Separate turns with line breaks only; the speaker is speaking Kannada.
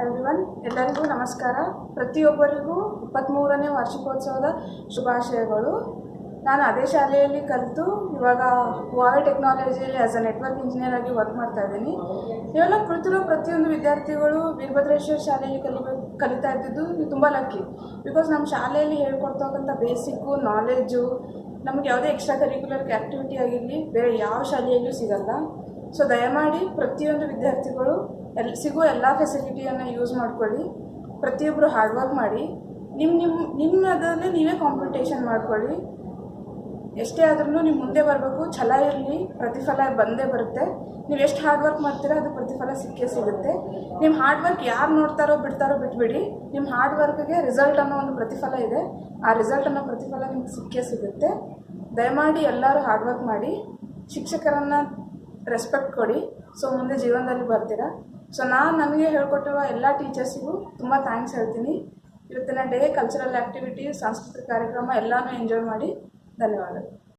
ಎವ್ರಿವನ್, ಎಲ್ಲರಿಗೂ ನಮಸ್ಕಾರ. ಪ್ರತಿಯೊಬ್ಬರಿಗೂ 23ನೇ ವಾರ್ಷಿಕೋತ್ಸವದ ಶುಭಾಶಯಗಳು. ನಾನು ಅದೇ ಶಾಲೆಯಲ್ಲಿ ಕಲಿತು ಇವಾಗ ಹುವಾವೆ ಟೆಕ್ನಾಲಜಿಯಲ್ಲಿ ಆ್ಯಸ್ ಅ ನೆಟ್ವರ್ಕ್ ಇಂಜಿನಿಯರ್ ಆಗಿ ವರ್ಕ್ ಮಾಡ್ತಾ ಇದ್ದೀನಿ. ಇವೆಲ್ಲ ಕುಳಿತಿರೋ ಪ್ರತಿಯೊಂದು ವಿದ್ಯಾರ್ಥಿಗಳು ವೀರಭದ್ರೇಶ್ವರ ಶಾಲೆಯಲ್ಲಿ ಕಲಿತಾ ಇದ್ದಿದ್ದು ತುಂಬ ಲಕ್ಕಿ. ಬಿಕಾಸ್ ನಮ್ಮ ಶಾಲೆಯಲ್ಲಿ ಹೇಳ್ಕೊಡ್ತಕ್ಕಂಥ ಬೇಸಿಕ್ಕು ನಾಲೆಡ್ಜು ನಮಗೆ ಯಾವುದೇ ಎಕ್ಸ್ಟ್ರಾ ಕರಿಕ್ಯುಲರ್ ಆ್ಯಕ್ಟಿವಿಟಿ ಆಗಿರಲಿ ಬೇರೆ ಯಾವ ಶಾಲೆಯಲ್ಲೂ ಸಿಗಲ್ಲ. ಸೊ ದಯಮಾಡಿ ಪ್ರತಿಯೊಂದು ವಿದ್ಯಾರ್ಥಿಗಳು ಸಿಗೋ ಎಲ್ಲ ಫೆಸಿಲಿಟಿಯನ್ನು ಯೂಸ್ ಮಾಡ್ಕೊಳ್ಳಿ. ಪ್ರತಿಯೊಬ್ಬರು ಹಾರ್ಡ್ ವರ್ಕ್ ಮಾಡಿ. ನಿಮ್ಮದಲ್ಲೇ ನೀವೇ ಕಾಂಪಿಟೇಷನ್ ಮಾಡ್ಕೊಳ್ಳಿ. ಎಷ್ಟೇ ಆದ್ರೂ ನೀವು ಮುಂದೆ ಬರಬೇಕು. ಛಲ ಇರಲಿ, ಪ್ರತಿಫಲ ಬಂದೇ ಬರುತ್ತೆ. ನೀವು ಎಷ್ಟು ಹಾರ್ಡ್ ವರ್ಕ್ ಮಾಡ್ತೀರೋ ಅದು ಪ್ರತಿಫಲ ಸಿಕ್ಕೇ ಸಿಗುತ್ತೆ. ನಿಮ್ಮ ಹಾರ್ಡ್ ವರ್ಕ್ ಯಾರು ನೋಡ್ತಾರೋ ಬಿಟ್ಬಿಡಿ. ನಿಮ್ಮ ಹಾರ್ಡ್ ವರ್ಕ್ಗೆ ರಿಸಲ್ಟ್ ಅನ್ನೋ ಒಂದು ಪ್ರತಿಫಲ ಇದೆ. ಆ ರಿಸಲ್ಟ್ ಅನ್ನೋ ಪ್ರತಿಫಲ ನಿಮ್ಗೆ ಸಿಕ್ಕೇ ಸಿಗುತ್ತೆ. ದಯಮಾಡಿ ಎಲ್ಲರೂ ಹಾರ್ಡ್ ವರ್ಕ್ ಮಾಡಿ. ಶಿಕ್ಷಕರನ್ನು ರೆಸ್ಪೆಕ್ಟ್ ಕೊಡಿ. ಸೊ ಮುಂದೆ ಜೀವನದಲ್ಲಿ ಬರ್ತೀರಾ. ಸೊ ನನಗೆ ಹೇಳ್ಕೊಟ್ಟಿರುವ ಎಲ್ಲ ಟೀಚರ್ಸಿಗೂ ತುಂಬ ಥ್ಯಾಂಕ್ಸ್ ಹೇಳ್ತೀನಿ. ಇವತ್ತಿನ ಡೇ ಕಲ್ಚರಲ್ ಆ್ಯಕ್ಟಿವಿಟಿ, ಸಾಂಸ್ಕೃತಿಕ ಕಾರ್ಯಕ್ರಮ ಎಲ್ಲನೂ ಎಂಜಾಯ್ ಮಾಡಿ. ಧನ್ಯವಾದಗಳು.